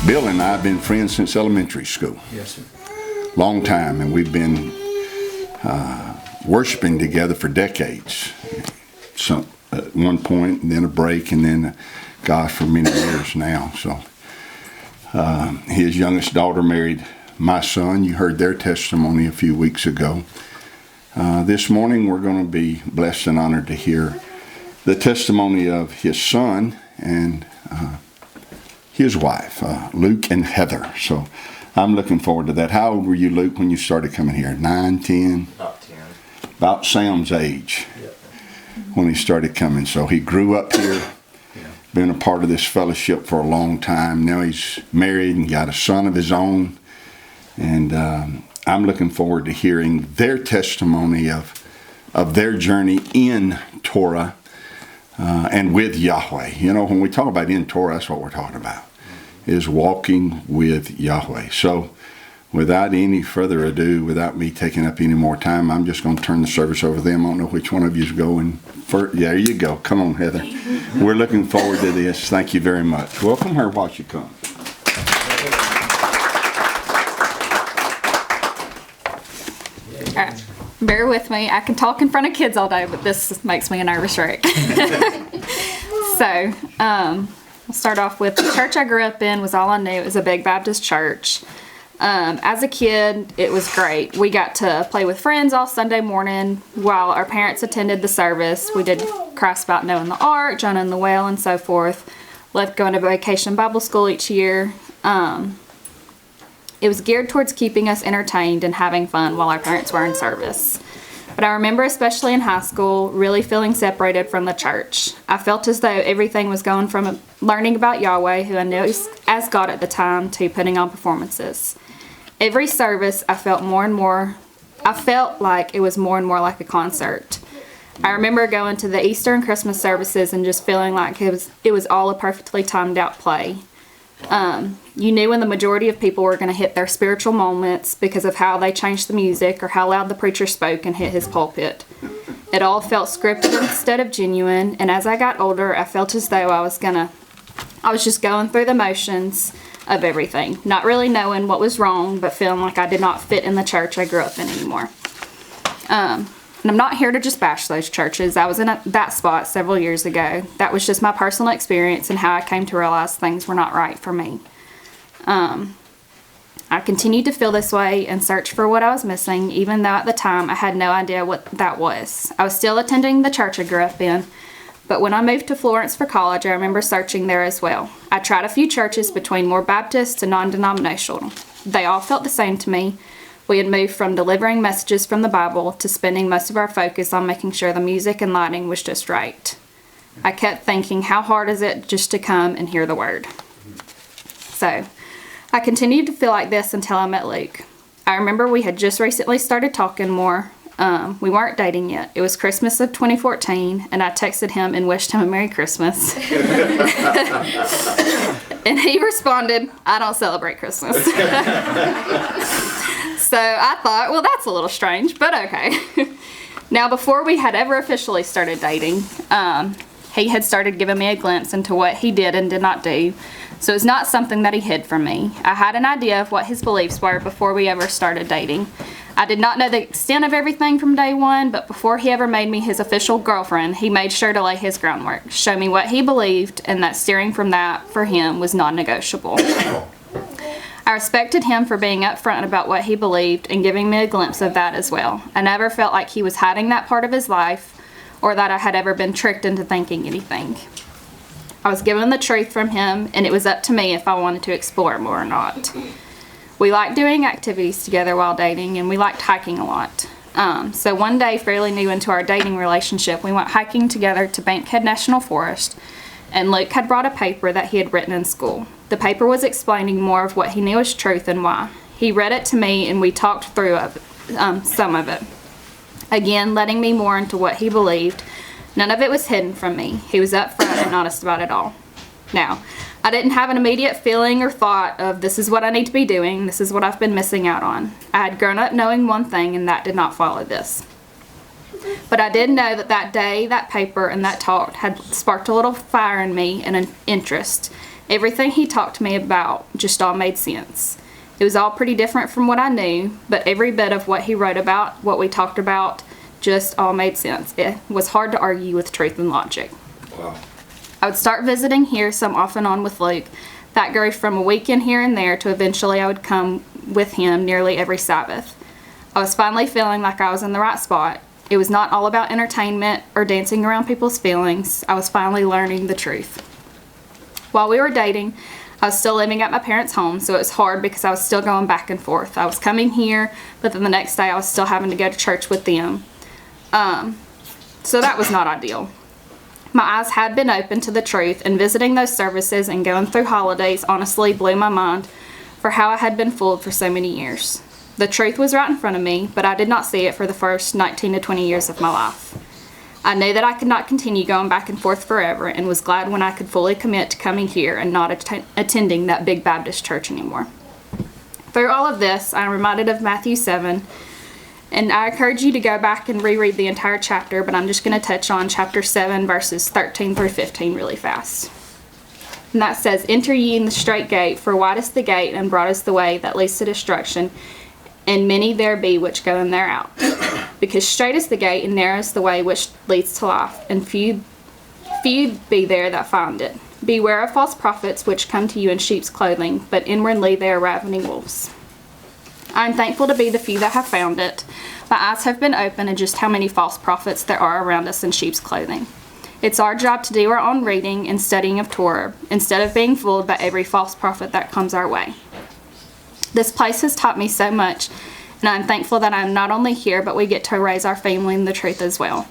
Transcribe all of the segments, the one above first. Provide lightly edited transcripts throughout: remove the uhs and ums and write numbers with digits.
Bill and I have been friends since elementary school. Yes, sir. Long time, and we've been worshiping together for decades. So at one point, and then a break, and then gosh, for many years now. So his youngest daughter married my son. You heard their testimony a few weeks ago. This morning we're going to be blessed and honored to hear the testimony of his son and his wife, Luke and Heather. So I'm looking forward to that. How old were you, Luke, when you started coming here? 9, 10? About 10. About Sam's age. Yep. When he started coming. So he grew up here, been a part of this fellowship for a long time. Now he's married and got a son of his own. And I'm looking forward to hearing their testimony of their journey in Torah and with Yahweh. You know, when we talk about in Torah, that's what we're talking about, is walking with Yahweh. So without any further ado, without me taking up any more time, I'm just going to turn the service over to them. I don't know which one of you is going first. Yeah, there you go. Come on, Heather. We're looking forward to this. Thank you very much. Welcome her while she comes. All right. Bear with me. I can talk in front of kids all day, but this makes me a nervous wreck. So, we'll start off with the church I grew up in was all I knew. It was a big Baptist church. As a kid, it was great. We got to play with friends all Sunday morning while our parents attended the service. We did crafts about Noah and the Ark, Jonah and the whale, and so forth. Loved going to vacation Bible school each year. It was geared towards keeping us entertained and having fun while our parents were in service. But I remember, especially in high school, really feeling separated from the church. I felt as though everything was going from learning about Yahweh, who I knew as God at the time, to putting on performances. Every service, I felt like it was more and more like a concert. I remember going to the Easter and Christmas services and just feeling like it was all a perfectly timed out play. You knew when the majority of people were going to hit their spiritual moments because of how they changed the music or how loud the preacher spoke and hit his pulpit. It all felt scripted instead of genuine, and as I got older, I felt as though I was just going through the motions of everything, not really knowing what was wrong, but feeling like I did not fit in the church I grew up in anymore. And I'm not here to just bash those churches. I was in that spot several years ago. That was just my personal experience and how I came to realize things were not right for me. I continued to feel this way and search for what I was missing, even though at the time I had no idea what that was. I was still attending the church I grew up in, but when I moved to Florence for college, I remember searching there as well. I tried a few churches between more Baptist and non-denominational. They all felt the same to me. We had moved from delivering messages from the Bible to spending most of our focus on making sure the music and lighting was just right. I kept thinking, how hard is it just to come and hear the word? So, I continued to feel like this until I met Luke. I remember we had just recently started talking more. We weren't dating yet. It was Christmas of 2014, and I texted him and wished him a Merry Christmas. And he responded, I don't celebrate Christmas. So I thought, well, that's a little strange, but okay. Now, before we had ever officially started dating, he had started giving me a glimpse into what he did and did not do. So it's not something that he hid from me. I had an idea of what his beliefs were before we ever started dating. I did not know the extent of everything from day one, but before he ever made me his official girlfriend, he made sure to lay his groundwork, show me what he believed, and that steering from that, for him, was non-negotiable. I respected him for being upfront about what he believed and giving me a glimpse of that as well. I never felt like he was hiding that part of his life or that I had ever been tricked into thinking anything. I was given the truth from him, and it was up to me if I wanted to explore more or not. We liked doing activities together while dating, and we liked hiking a lot. So one day, fairly new into our dating relationship, we went hiking together to Bankhead National Forest, and Luke had brought a paper that he had written in school. The paper was explaining more of what he knew as truth and why. He read it to me, and we talked through some of it. Again, letting me more into what he believed. None of it was hidden from me. He was upfront and honest about it all. Now, I didn't have an immediate feeling or thought of this is what I need to be doing, this is what I've been missing out on. I had grown up knowing one thing, and that did not follow this. But I did know that day, that paper, and that talk had sparked a little fire in me and an interest. Everything he talked to me about just all made sense. It was all pretty different from what I knew, but every bit of what he wrote about, what we talked about, just all made sense. It was hard to argue with truth and logic. Wow. I would start visiting here some off and on with Luke. That grew from a weekend here and there to eventually I would come with him nearly every Sabbath. I was finally feeling like I was in the right spot. It was not all about entertainment or dancing around people's feelings. I was finally learning the truth. While we were dating, I was still living at my parents' home, so it was hard because I was still going back and forth. I was coming here, but then the next day I was still having to go to church with them. So that was not ideal. My eyes had been open to the truth, and visiting those services and going through holidays honestly blew my mind for how I had been fooled for so many years. The truth was right in front of me, but I did not see it for the first 19 to 20 years of my life. I knew that I could not continue going back and forth forever, and was glad when I could fully commit to coming here and not attending that big Baptist church anymore. Through all of this, I am reminded of Matthew 7, and I encourage you to go back and reread the entire chapter, but I'm just going to touch on chapter 7, verses 13 through 15 really fast. And that says, "Enter ye in the straight gate, for wide is the gate, and broad is the way that leads to destruction, and many there be which go in thereout. Because straight is the gate, and narrow is the way which leads to life, and few be there that find it. Beware of false prophets, which come to you in sheep's clothing, but inwardly they are ravening wolves." I am thankful to be the few that have found it. My eyes have been opened to just how many false prophets there are around us in sheep's clothing. It's our job to do our own reading and studying of Torah, instead of being fooled by every false prophet that comes our way. This place has taught me so much, and I'm thankful that I'm not only here, but we get to raise our family in the truth as well.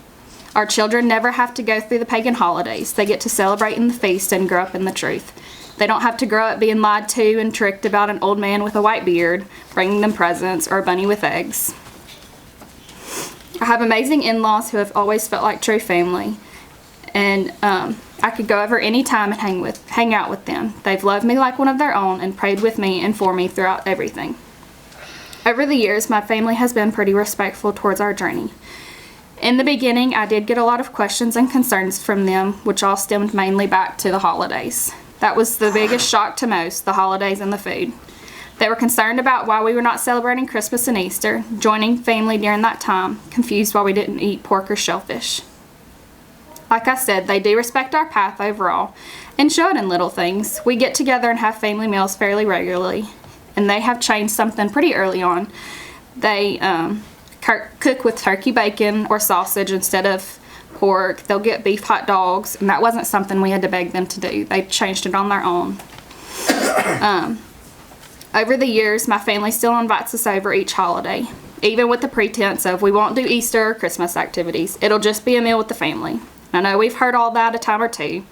Our children never have to go through the pagan holidays. They get to celebrate in the feast and grow up in the truth. They don't have to grow up being lied to and tricked about an old man with a white beard bringing them presents or a bunny with eggs. I have amazing in-laws who have always felt like true family, and I could go over any time and hang out with them. They've loved me like one of their own and prayed with me and for me throughout everything. Over the years, my family has been pretty respectful towards our journey. In the beginning, I did get a lot of questions and concerns from them, which all stemmed mainly back to the holidays. That was the biggest shock to most, the holidays and the food. They were concerned about why we were not celebrating Christmas and Easter, joining family during that time, confused why we didn't eat pork or shellfish. Like I said, they do respect our path overall and show it in little things. We get together and have family meals fairly regularly, and they have changed something pretty early on. They cook with turkey bacon or sausage instead of pork. They'll get beef hot dogs, and that wasn't something we had to beg them to do. They changed it on their own. Over the years, my family still invites us over each holiday, even with the pretense of we won't do Easter or Christmas activities. It'll just be a meal with the family. I know we've heard all that a time or two,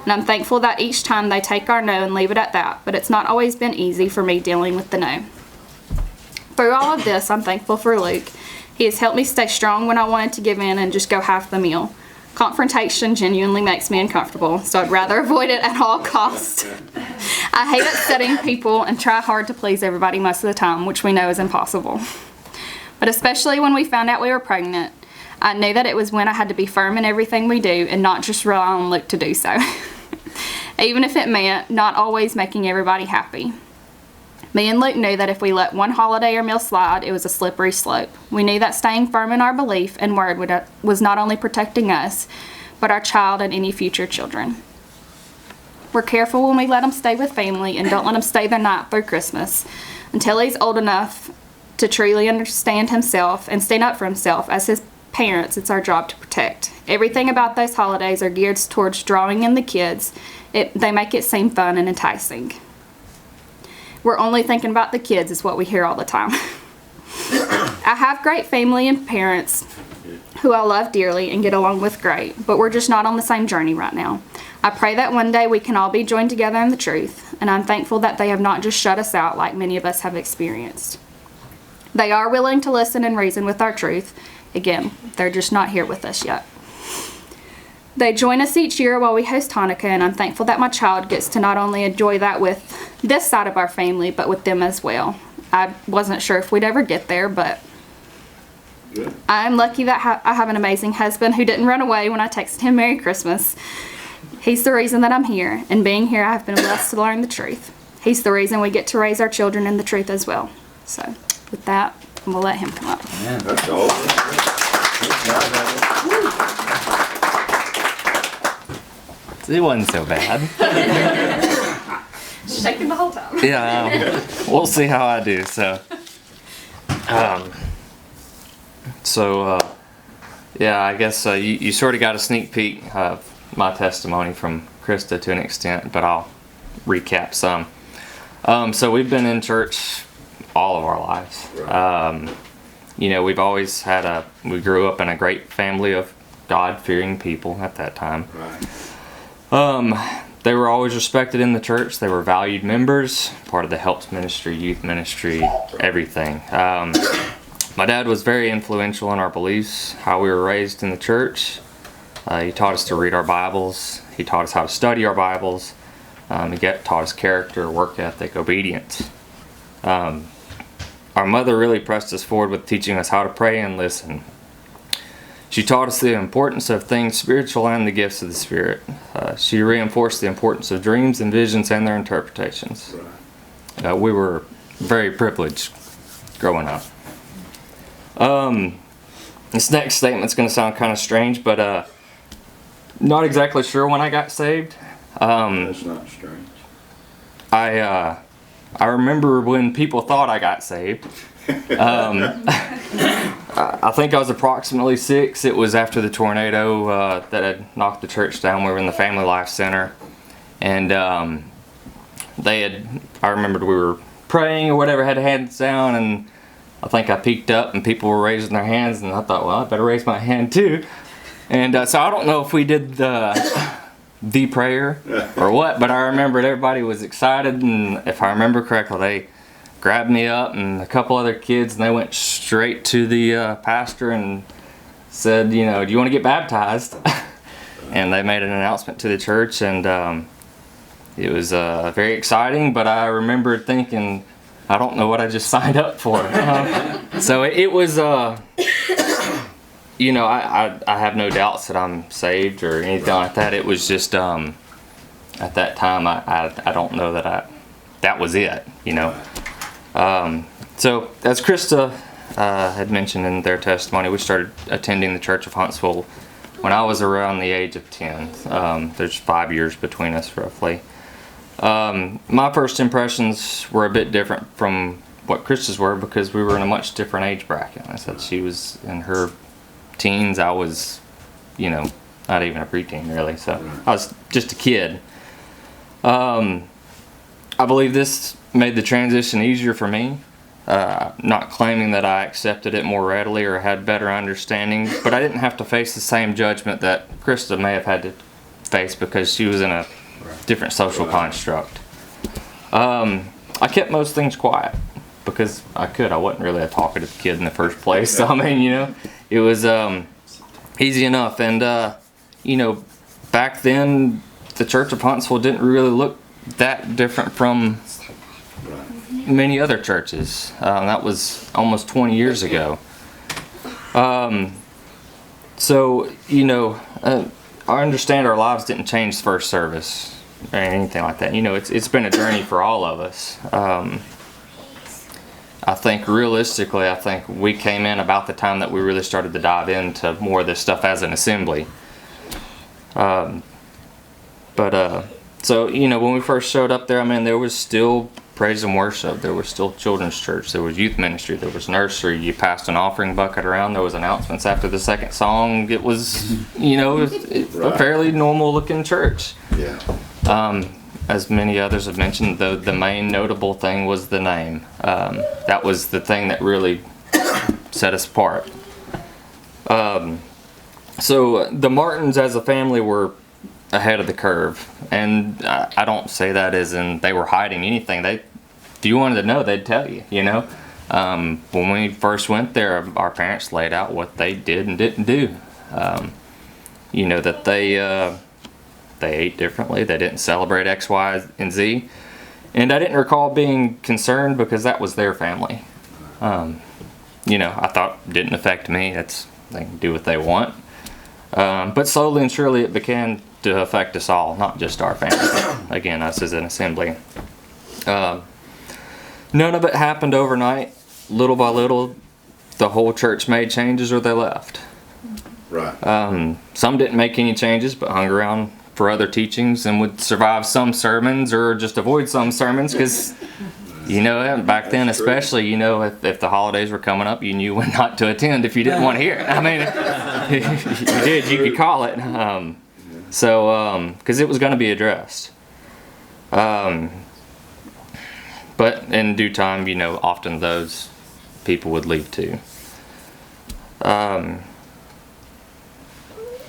and I'm thankful that each time they take our no and leave it at that, but it's not always been easy for me dealing with the no. Through all of this, I'm thankful for Luke. He has helped me stay strong when I wanted to give in and just go half the meal. Confrontation genuinely makes me uncomfortable, so I'd rather avoid it at all costs. I hate upsetting people and try hard to please everybody most of the time, which we know is impossible. But especially when we found out we were pregnant, I knew that it was when I had to be firm in everything we do and not just rely on Luke to do so. Even if it meant not always making everybody happy. Me and Luke knew that if we let one holiday or meal slide, it was a slippery slope. We knew that staying firm in our belief and word was not only protecting us, but our child and any future children. We're careful when we let him stay with family and don't let him stay the night through Christmas until he's old enough to truly understand himself and stand up for himself. As his parents, it's our job to protect. Everything about those holidays are geared towards drawing in the kids. They make it seem fun and enticing. We're only thinking about the kids is what we hear all the time. I have great family and parents who I love dearly and get along with great, but we're just not on the same journey right now. I pray that one day we can all be joined together in the truth, and I'm thankful that they have not just shut us out like many of us have experienced. They are willing to listen and reason with our truth. Again, they're just not here with us yet. They join us each year while we host Hanukkah, and I'm thankful that my child gets to not only enjoy that with this side of our family, but with them as well. I wasn't sure if we'd ever get there, but Good. I'm lucky that I have an amazing husband who didn't run away when I texted him Merry Christmas. He's the reason that I'm here, and being here, I've been blessed to learn the truth. He's the reason we get to raise our children in the truth as well. So, with that, we'll let him come up. Man, that's all. It wasn't so bad. Shaking the whole time. Yeah, we'll see how I do. Yeah, I guess you sort of got a sneak peek of my testimony from Krista to an extent, but I'll recap some. So we've been in church all of our lives. We've always we grew up in a great family of God-fearing people at that time. They were always respected in the church. They were valued members, part of the helps ministry, youth ministry, everything. My dad was very influential in our beliefs, how we were raised in the church. He taught us to read our Bibles. He taught us how to study our Bibles. He taught us character, work ethic, obedience. Our mother really pressed us forward with teaching us how to pray and listen. She taught us the importance of things spiritual and the gifts of the Spirit. She reinforced the importance of dreams and visions and their interpretations. We were very privileged growing up. This next statement's going to sound kind of strange, but not exactly sure when I got saved. That's not strange. I remember when people thought I got saved. I think I was approximately 6. It was after the tornado that had knocked the church down. We were in the Family Life Center, and I remembered we were praying or whatever, had hands down, and I think I peeked up and people were raising their hands, and I thought, well, I better raise my hand too. And so I don't know if we did the prayer or what, but I remembered everybody was excited, and if I remember correctly, they grabbed me up and a couple other kids, and they went straight to the pastor and said, do you want to get baptized? And they made an announcement to the church, and it was very exciting, but I remembered thinking, I don't know what I just signed up for. So it was, I have no doubts that I'm saved or anything like that. It was just, at that time, I don't know that was it, So as Krista had mentioned in their testimony, we started attending the Church of Huntsville when I was around the age of 10. There's 5 years between us roughly. My first impressions were a bit different from what Krista's were because we were in a much different age bracket. I said she was in her teens. I was, not even a preteen really. So I was just a kid. I believe this made the transition easier for me. Not claiming that I accepted it more readily or had better understanding, but I didn't have to face the same judgment that Krista may have had to face because she was in a different social construct. I kept most things quiet because I could. I wasn't really a talkative kid in the first place. So, it was easy enough. And, back then, the Church of Huntsville didn't really look that different from many other churches. That was almost 20 years ago. I understand our lives didn't change first service or anything like that. It's been a journey for all of us. I think realistically, we came in about the time that we really started to dive into more of this stuff as an assembly. When we first showed up there, there was still praise and worship. There was still children's church. There was youth ministry. There was nursery. You passed an offering bucket around. There was announcements after the second song. It was, a fairly normal looking church. Yeah. As many others have mentioned, the main notable thing was the name. That was the thing that really set us apart. So the Martins as a family were ahead of the curve, and I don't say that as in they were hiding anything. If you wanted to know, they'd tell you. When we first went there, our parents laid out what they did and didn't do. That they ate differently. They didn't celebrate X, Y, and Z, and I didn't recall being concerned because that was their family. I thought it didn't affect me. They can do what they want. But slowly and surely it began to affect us all, not just our family. Again, us as an assembly. None of it happened overnight. Little by little, the whole church made changes or they left. Right. Some didn't make any changes but hung around for other teachings and would survive some sermons or just avoid some sermons because, back then especially, if the holidays were coming up, you knew when not to attend if you didn't want to hear it. I mean, if you did, you could call it. Because it was going to be addressed. But in due time, often those people would leave too.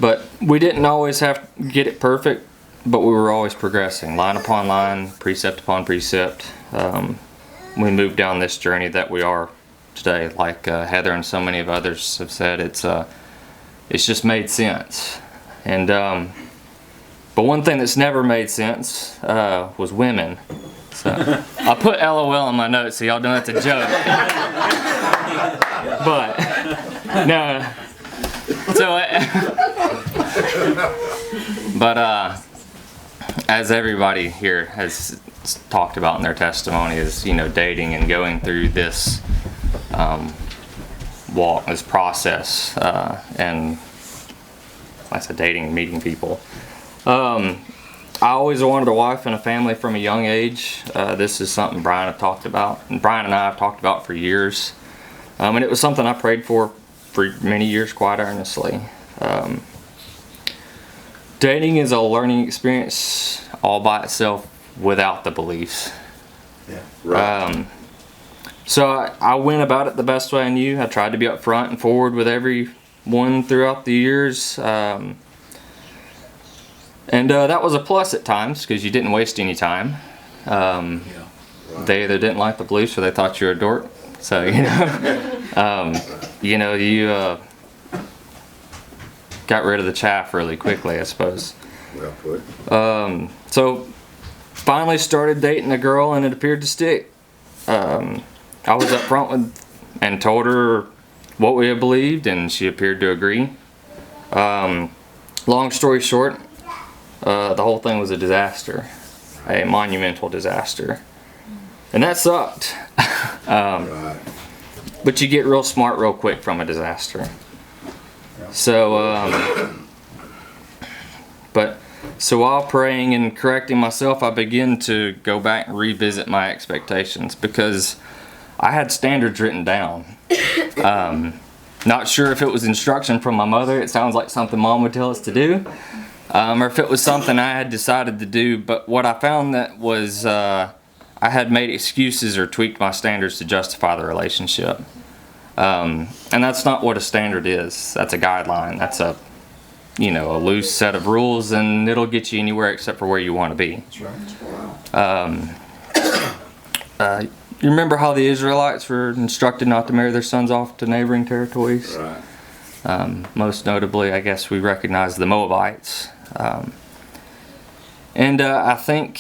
But we didn't always have to get it perfect, but we were always progressing, line upon line, precept upon precept. We moved down this journey that we are today. Like Heather and so many of others have said, it's just made sense. And but one thing that's never made sense was women. So I put LOL in my notes, so y'all know that's a joke. But no. So, as everybody here has talked about in their testimony, is dating and going through this walk, this process, and like I said, dating and meeting people. I always wanted a wife and a family from a young age. This is something Brian had talked about, and Brian and I have talked about for years, and it was something I prayed for many years quite earnestly. Dating is a learning experience all by itself without the beliefs. Yeah. Right. So I went about it the best way I knew. I tried to be upfront and forward with everyone throughout the years. And that was a plus at times because you didn't waste any time. Right. They either didn't like the beliefs or they thought you were a dork. So, you got rid of the chaff really quickly, I suppose. Well put. So finally started dating a girl and it appeared to stick. I was up front with and told her what we had believed and she appeared to agree. Long story short, the whole thing was a disaster, a monumental disaster. And that sucked. Right. But you get real smart real quick from a disaster. So, so while praying and correcting myself, I began to go back and revisit my expectations because I had standards written down. Not sure if it was instruction from my mother. It sounds like something Mom would tell us to do. Or if it was something I had decided to do. But what I found that was I had made excuses or tweaked my standards to justify the relationship. And that's not what a standard is. That's a guideline. That's a loose set of rules, and it'll get you anywhere except for where you want to be. That's right. You remember how the Israelites were instructed not to marry their sons off to neighboring territories? Right. Most notably, I guess we recognize the Moabites. And I think,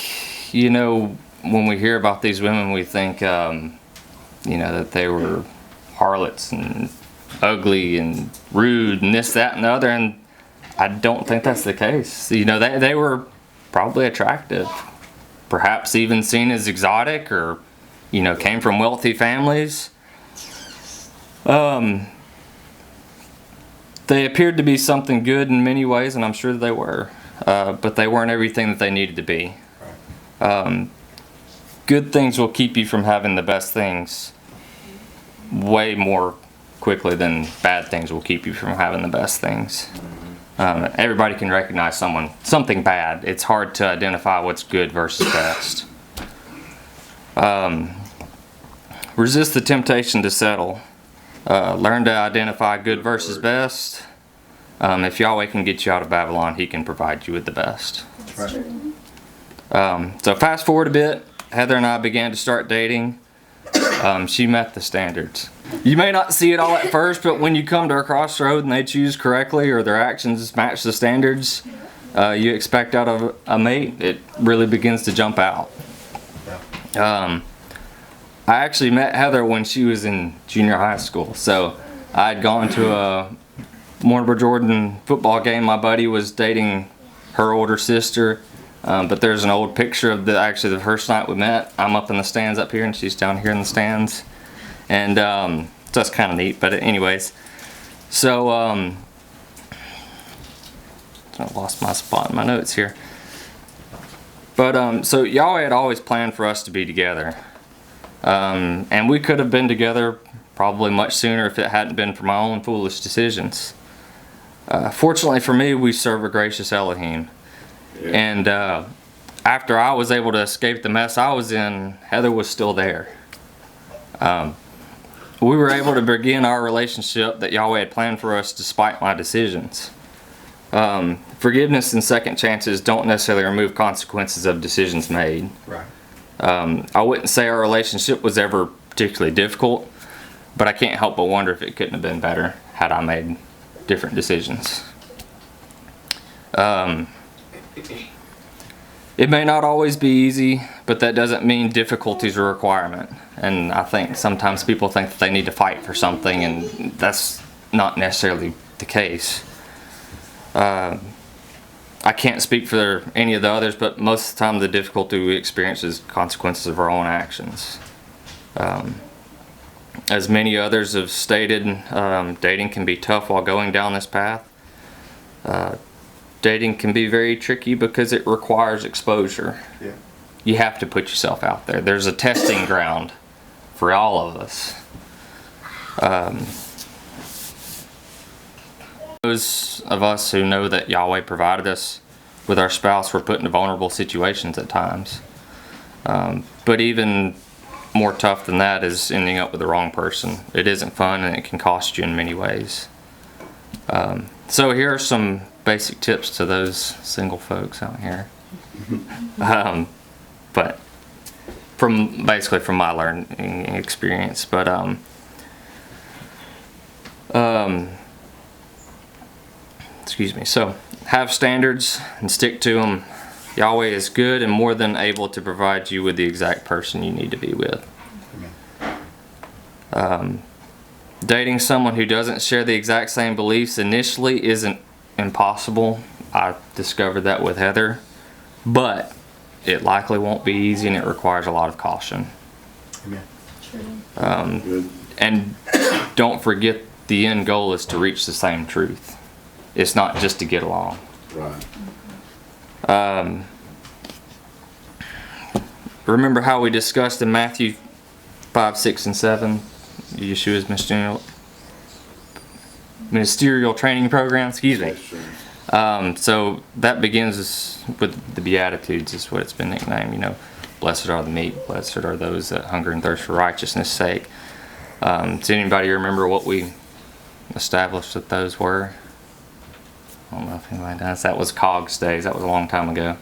when we hear about these women, we think, that they were harlots and ugly and rude and this, that, and the other. And I don't think that's the case. They were probably attractive, perhaps even seen as exotic, or came from wealthy families. They appeared to be something good in many ways, and I'm sure they were, but they weren't everything that they needed to be. Good things will keep you from having the best things way more quickly than bad things will keep you from having the best things. Everybody can recognize something bad. It's hard to identify what's good versus best. Resist the temptation to settle. Learn to identify good versus best. If YAHWEH can get you out of Babylon, He can provide you with the best. That's right. So fast forward a bit, Heather and I began to start dating. She met the standards. You may not see it all at first, but when you come to a crossroad and they choose correctly or their actions match the standards you expect out of a mate, it really begins to jump out. I actually met Heather when she was in junior high school. So I had gone to a Mortimer Jordan football game. My buddy was dating her older sister. But there's an old picture of actually the first night we met. I'm up in the stands up here and she's down here in the stands. And so that's kind of neat. But anyways, so I lost my spot in my notes here. But so Yahweh had always planned for us to be together. And we could have been together probably much sooner if it hadn't been for my own foolish decisions. Fortunately for me, we serve a gracious Elohim. Yeah. And after I was able to escape the mess I was in, Heather was still there. We were able to begin our relationship that Yahweh had planned for us despite my decisions. Forgiveness and second chances don't necessarily remove consequences of decisions made. Right. I wouldn't say our relationship was ever particularly difficult, but I can't help but wonder if it couldn't have been better had I made different decisions. It may not always be easy, but that doesn't mean difficulty is a requirement. And I think sometimes people think that they need to fight for something, and that's not necessarily the case. I can't speak for any of the others, but most of the time the difficulty we experience is consequences of our own actions. As many others have stated, dating can be tough while going down this path. Dating can be very tricky because it requires exposure. Yeah. You have to put yourself out there. There's a testing ground for all of us. Those of us who know that Yahweh provided us with our spouse were put into vulnerable situations at times. But even more tough than that is ending up with the wrong person. It isn't fun and it can cost you in many ways. So here are some basic tips to those single folks out here. But basically from my learning experience. But excuse me. So have standards and stick to them. Yahweh is good and more than able to provide you with the exact person you need to be with. Dating someone who doesn't share the exact same beliefs initially isn't impossible. I discovered that with Heather, but it likely won't be easy and it requires a lot of caution. And don't forget the end goal is to reach the same truth. It's not just to get along. Right. Remember how we discussed in Matthew 5, 6, and 7, Yeshua's ministerial training program? Excuse me. So that begins with the Beatitudes, is what it's been nicknamed. You know, blessed are the meek, blessed are those that hunger and thirst for righteousness' sake. Does anybody remember what we established that those were? I don't know if anybody does. That was COGS days. That was a long time ago.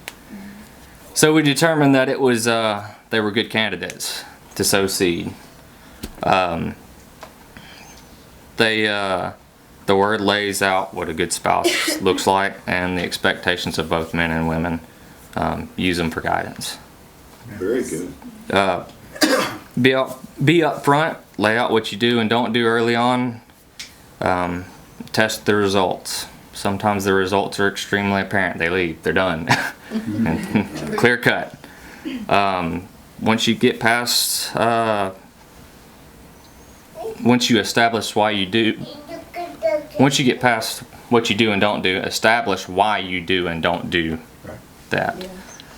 So we determined that it was they were good candidates to sow seed. The word lays out what a good spouse looks like and the expectations of both men and women. Use them for guidance. Very good. Be up front. Lay out what you do and don't do early on. Test the results. Sometimes the results are extremely apparent. They leave. They're done. Clear cut. Once you get past, once you establish why you do, once you get past what you do and don't do, establish why you do and don't do that. Yeah.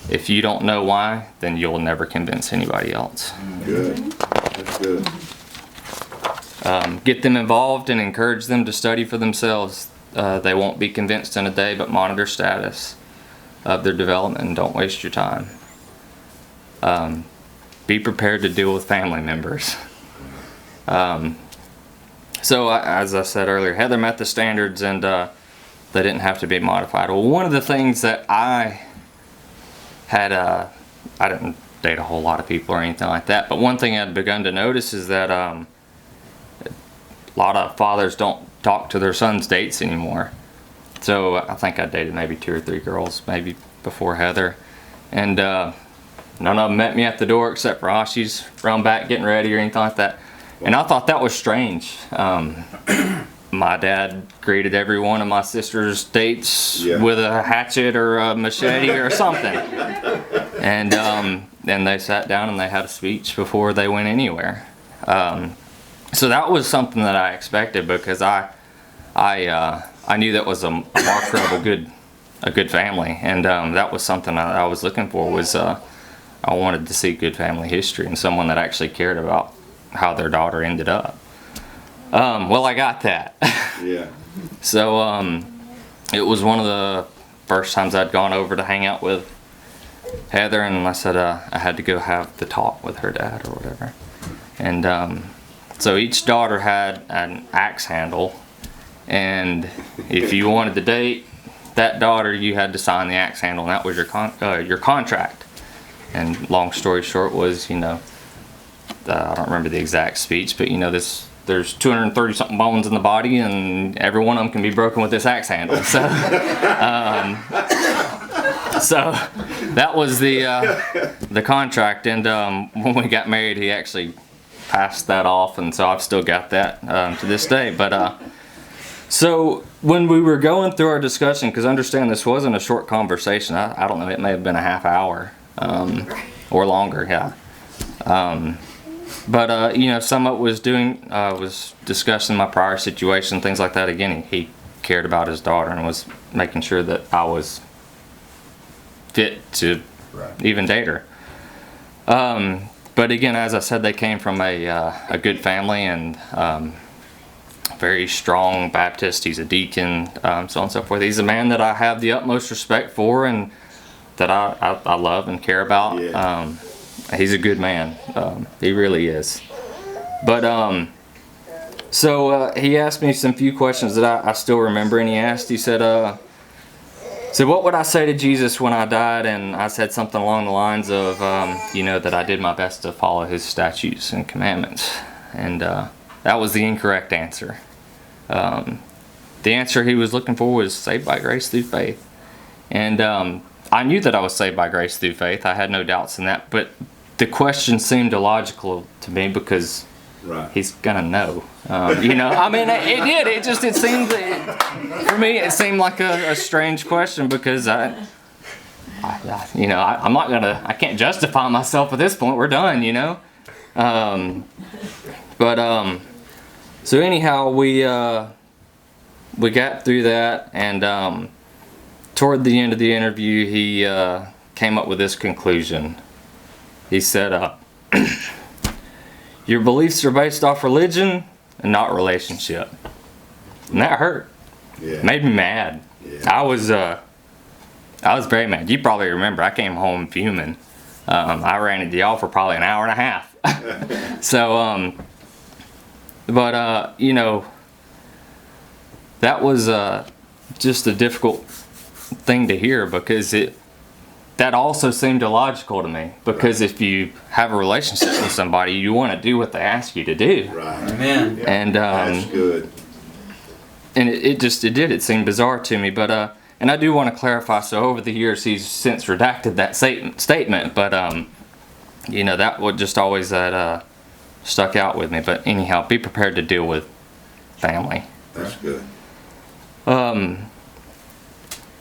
If you don't know why, then you'll never convince anybody else. Good. That's good. Get them involved and encourage them to study for themselves. They won't be convinced in a day, but monitor status of their development and don't waste your time. Be prepared to deal with family members. So as I said earlier, Heather met the standards and they didn't have to be modified. Well, one of the things that I had, I didn't date a whole lot of people or anything like that, but one thing I'd begun to notice is that a lot of fathers don't talk to their sons' dates anymore. So I think I dated maybe 2 or 3 girls, maybe before Heather, and none of them met me at the door except for she's around back getting ready or anything like that. And I thought that was strange. my dad greeted every one of my sister's dates with a hatchet or a machete or something. And then they sat down and they had a speech before they went anywhere. So that was something that I expected, because I knew that was a marker of a good family, and that was something I was looking for. Was I wanted to see good family history and someone that actually cared about how their daughter ended up. Well, I got that. Yeah. So it was one of the first times I'd gone over to hang out with Heather, and I said I had to go have the talk with her dad or whatever. And so each daughter had an axe handle, and if you wanted to date that daughter, you had to sign the axe handle, and that was your contract. And long story short was, I don't remember the exact speech, but there's 230 something bones in the body, and every one of them can be broken with this axe handle. So, so that was the contract. And when we got married, he actually passed that off, and so I've still got that to this day. But so when we were going through our discussion, because understand this wasn't a short conversation. I don't know, it may have been a half hour or longer. Yeah. But some of it was discussing my prior situation, things like that. Again, he cared about his daughter and was making sure that I was fit to even date her. But again, as I said, they came from a good family, and very strong Baptist. He's a deacon, so on and so forth. He's a man that I have the utmost respect for, and that I love and care about. Yeah. He's a good man. He really is. But so he asked me some few questions that I still remember, and he said, what would I say to Jesus when I died? And I said something along the lines of, that I did my best to follow his statutes and commandments. And that was the incorrect answer. The answer he was looking for was saved by grace through faith. And I knew that I was saved by grace through faith. I had no doubts in that. But the question seemed illogical to me, because he's gonna know. It did. It seemed, for me, it seemed like a strange question, because I'm not gonna. I can't justify myself at this point. We're done. So anyhow, we got through that, and toward the end of the interview, he came up with this conclusion. He said, your beliefs are based off religion and not relationship. And that hurt. Yeah. Made me mad. Yeah. I was very mad. You probably remember, I came home fuming. I ran into y'all for probably an hour and a half. So, that was just a difficult thing to hear, because that also seemed illogical to me, because if you have a relationship with somebody, you want to do what they ask you to do. Right. Amen. Yeah. And That's good. And it seemed bizarre to me. But and I do want to clarify, so over the years he's since redacted that statement, but that would just always stuck out with me. But anyhow, be prepared to deal with family. That's good.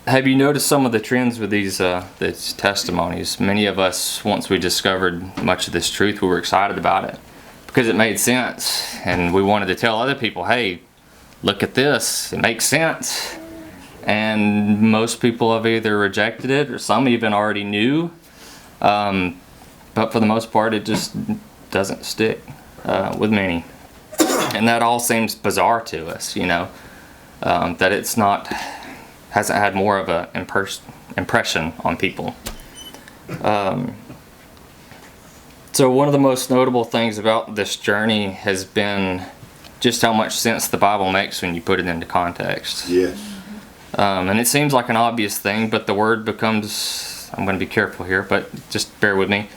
Have you noticed some of the trends with these testimonies? Many of us, once we discovered much of this truth, we were excited about it because it made sense, and we wanted to tell other people, hey, look at this, it makes sense. And most people have either rejected it, or some even already knew, but for the most part it just doesn't stick with many. And that all seems bizarre to us, that it's hasn't had more of a impression on people. So one of the most notable things about this journey has been just how much sense the Bible makes when you put it into context. Yes. And it seems like an obvious thing, but the word becomes, I'm going to be careful here, but just bear with me,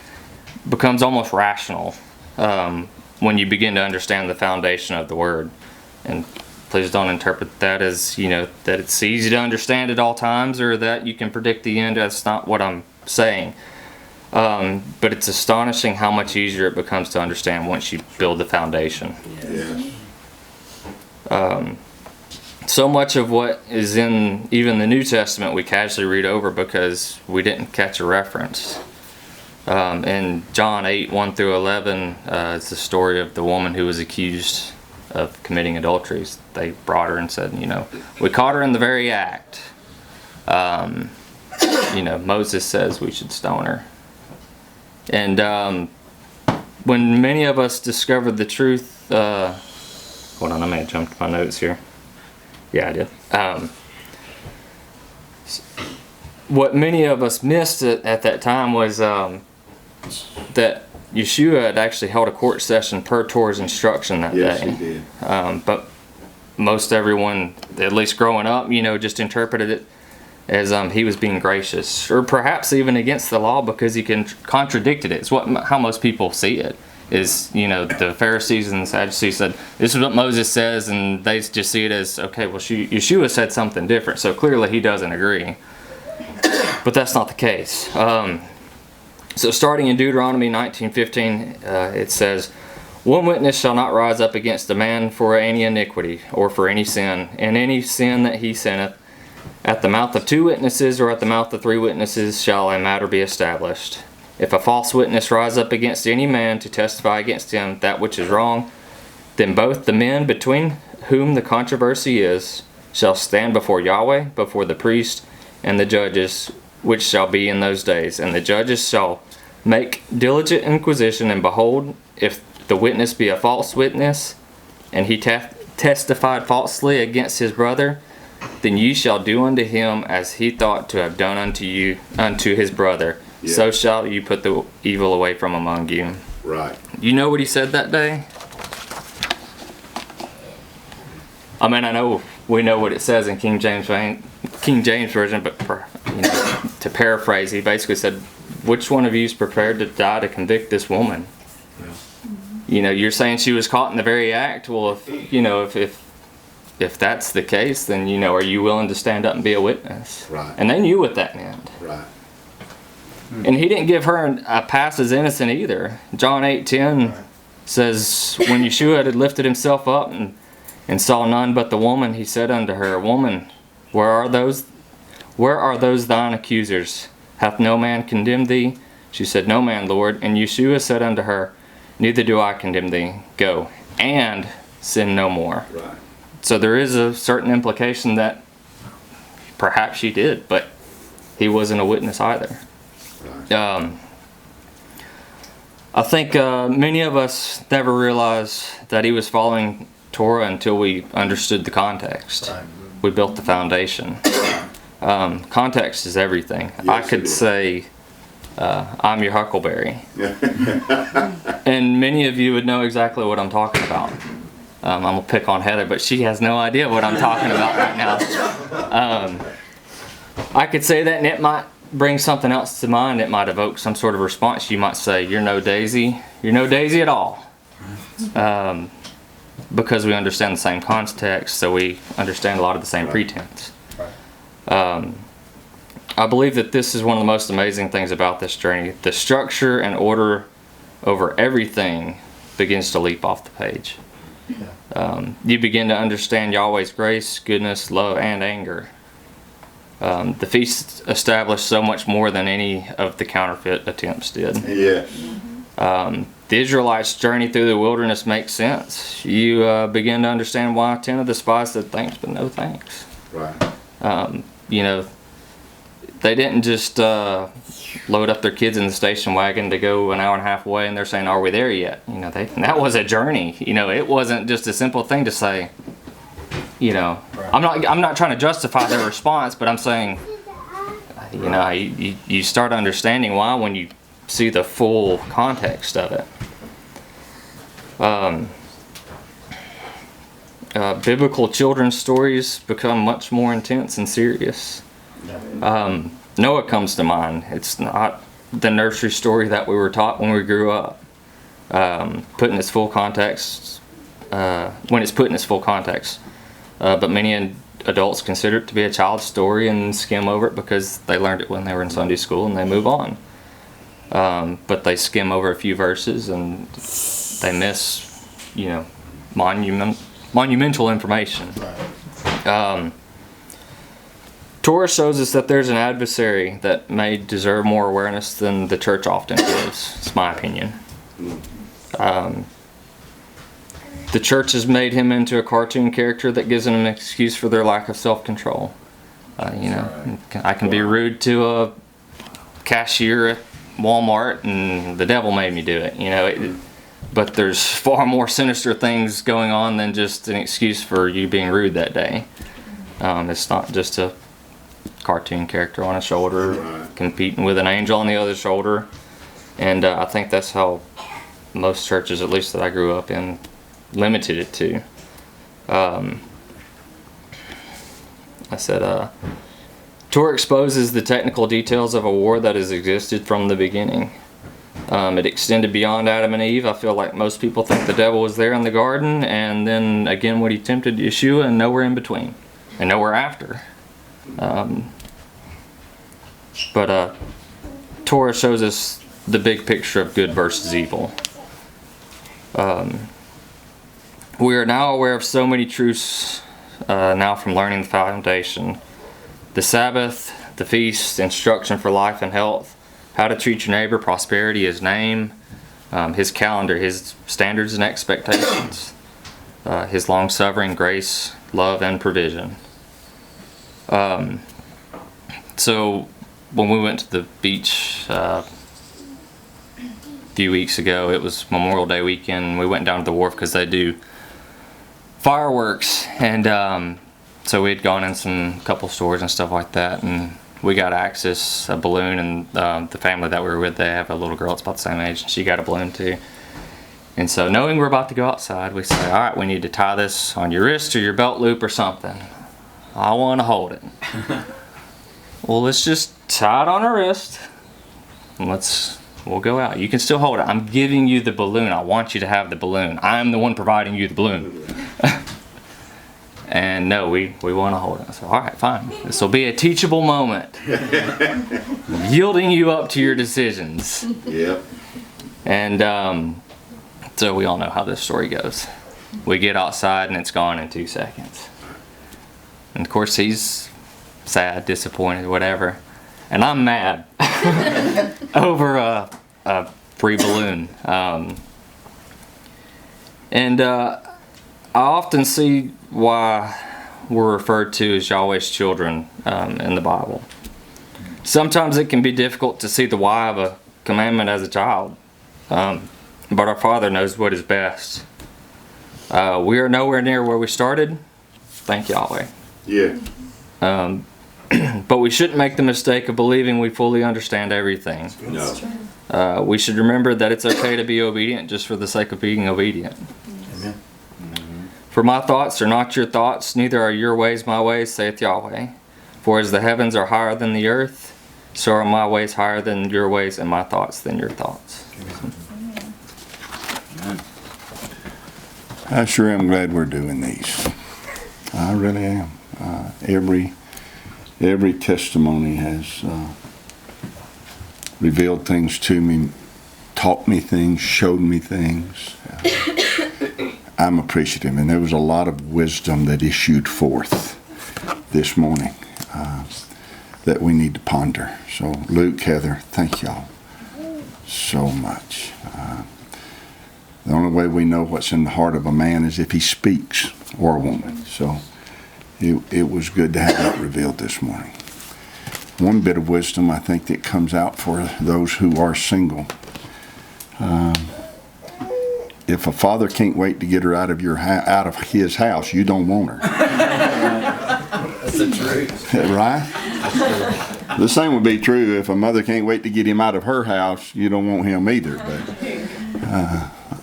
becomes almost rational when you begin to understand the foundation of the word. And please don't interpret that as, that it's easy to understand at all times, or that you can predict the end. That's not what I'm saying. But it's astonishing how much easier it becomes to understand once you build the foundation. Yes. so much of what is in even the New Testament we casually read over because we didn't catch a reference. In John 8, 1 through 11, it's the story of the woman who was accused of committing adulteries. They brought her and said, we caught her in the very act. Moses says we should stone her. And when many of us discovered the truth, hold on, I may have jumped my notes here. Yeah, I did. What many of us missed at that time was that Yeshua had actually held a court session per Torah's instruction that Yes, day. he did. But most everyone, at least growing up, just interpreted it as he was being gracious, or perhaps even against the law because he contradicted it. It's how most people see it. Is the Pharisees and the Sadducees said this is what Moses says, and they just see it as okay. Well, Yeshua said something different, so clearly he doesn't agree. But that's not the case. So starting in Deuteronomy 19:15, it says, "One witness shall not rise up against a man for any iniquity or for any sin, and any sin that he sinneth. At the mouth of 2 witnesses or at the mouth of 3 witnesses shall a matter be established. If a false witness rise up against any man to testify against him that which is wrong, then both the men between whom the controversy is shall stand before Yahweh, before the priest and the judges, which shall be in those days. And the judges shall make diligent inquisition, and behold, if the witness be a false witness, and he testified falsely against his brother, then ye shall do unto him as he thought to have done unto his brother. Yeah. So shall you put the evil away from among you." Right. You know what he said that day? I mean, I know we know what it says in King James Version, but to paraphrase, he basically said, "Which one of you is prepared to die to convict this woman?" Yeah. You're saying she was caught in the very act. Well, if that's the case, then are you willing to stand up and be a witness? Right. And they knew what that meant. Right. And he didn't give her a pass as innocent either. John 8:10 says, "When Yeshua had lifted himself up and saw none but the woman, he said unto her, Woman, where are those thine accusers? Hath no man condemned thee? She said, No man, Lord. And Yeshua said unto her, Neither do I condemn thee. Go, and sin no more." Right. So there is a certain implication that perhaps she did, but he wasn't a witness either. Right. I think many of us never realized that he was following Torah until we understood the context. Right. We built the foundation. Context is everything. Yes, I could it is. say, I'm your huckleberry. And many of you would know exactly what I'm talking about. I'm going to pick on Heather, but she has no idea what I'm talking about right now. I could say that and it might bring something else to mind. It might evoke some sort of response. You might say, "You're no Daisy. You're no Daisy at all." Because we understand the same context, so we understand a lot of the same pretense. I believe that this is one of the most amazing things about this journey. The structure and order over everything begins to leap off the page. You begin to understand Yahweh's grace, goodness, love, and anger. The feast established so much more than any of the counterfeit attempts did. Yeah. The Israelites' journey through the wilderness makes sense. You begin to understand why 10 of the spies said thanks, but no thanks. Right. They didn't just load up their kids in the station wagon to go an hour and a half away, and they're saying, "Are we there yet?" That was a journey. It wasn't just a simple thing to say. Right. I'm not trying to justify their response, but I'm saying, you start understanding why when you see the full context of it. Biblical children's stories become much more intense and serious. Noah comes to mind. It's not the nursery story that we were taught when we grew up. Put in its full context, when it's put in its full context. But many adults consider it to be a child's story and skim over it because they learned it when they were in Sunday school and they move on. But they skim over a few verses and they miss, monumental information. Torah shows us that there's an adversary that may deserve more awareness than the church often gives. It's my opinion. The church has made him into a cartoon character that gives them an excuse for their lack of self-control. I can be rude to a cashier at Walmart and the devil made me do it, but there's far more sinister things going on than just an excuse for you being rude that day. It's not just a cartoon character on a shoulder competing with an angel on the other shoulder. And I think that's how most churches, at least that I grew up in, limited it to. Torah exposes the technical details of a war that has existed from the beginning. It extended beyond Adam and Eve. I feel like most people think the devil was there in the garden, and then again when he tempted Yeshua, and nowhere in between, and nowhere after. But Torah shows us the big picture of good versus evil. We are now aware of so many truths now from learning the foundation. The Sabbath, the feast, instruction for life and health, how to treat your neighbor, prosperity, his name, his calendar, his standards and expectations, his long-suffering, grace, love, and provision. So when we went to the beach a few weeks ago, it was Memorial Day weekend. We went down to the wharf because they do fireworks, and so we had gone in some couple stores and stuff like that, and we got access a balloon, and the family that we were with, they have a little girl that's about the same age, and she got a balloon too. And so knowing we're about to go outside, we say, all right, we need to tie this on your wrist or your belt loop or something. I want to hold it. Well, let's just tie it on our wrist and we'll go out. You can still hold it. I'm giving you the balloon. I want you to have the balloon. I'm the one providing you the balloon. And no, we want to hold it. I said, all right, fine. This will be a teachable moment. Yielding you up to your decisions. Yep. And so we all know how this story goes. We get outside and it's gone in 2 seconds. And of course he's sad, disappointed, whatever. And I'm mad over a free balloon. I often see why we're referred to as Yahweh's children in the Bible. Sometimes it can be difficult to see the why of a commandment as a child, but our Father knows what is best. We are nowhere near where we started. Thank Yahweh. Yeah. But we shouldn't make the mistake of believing we fully understand everything. No. We should remember that it's okay to be obedient just for the sake of being obedient. Amen. For my thoughts are not your thoughts, neither are your ways my ways, saith Yahweh. For as the heavens are higher than the earth, so are my ways higher than your ways, and my thoughts than your thoughts. I sure am glad we're doing these. I really am. Every testimony has revealed things to me, taught me things, showed me things. I'm appreciative, and there was a lot of wisdom that issued forth this morning that we need to ponder. So Luke, Heather, thank y'all so much. The only way we know what's in the heart of a man is if he speaks, or a woman. So it was good to have that revealed this morning. One bit of wisdom I think that comes out for those who are single. If a father can't wait to get her out of his house, you don't want her. That's the truth. Right? The same would be true if a mother can't wait to get him out of her house, you don't want him either. But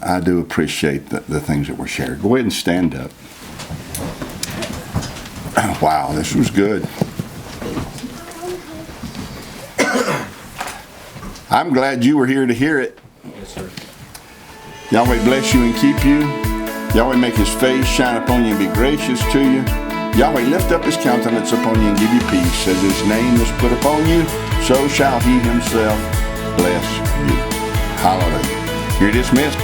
I do appreciate the things that were shared. Go ahead and stand up. Wow, this was good. I'm glad you were here to hear it. Yes, sir. Yahweh bless you and keep you. Yahweh make his face shine upon you and be gracious to you. Yahweh lift up his countenance upon you and give you peace. As his name is put upon you, so shall he himself bless you. Hallelujah. You're dismissed.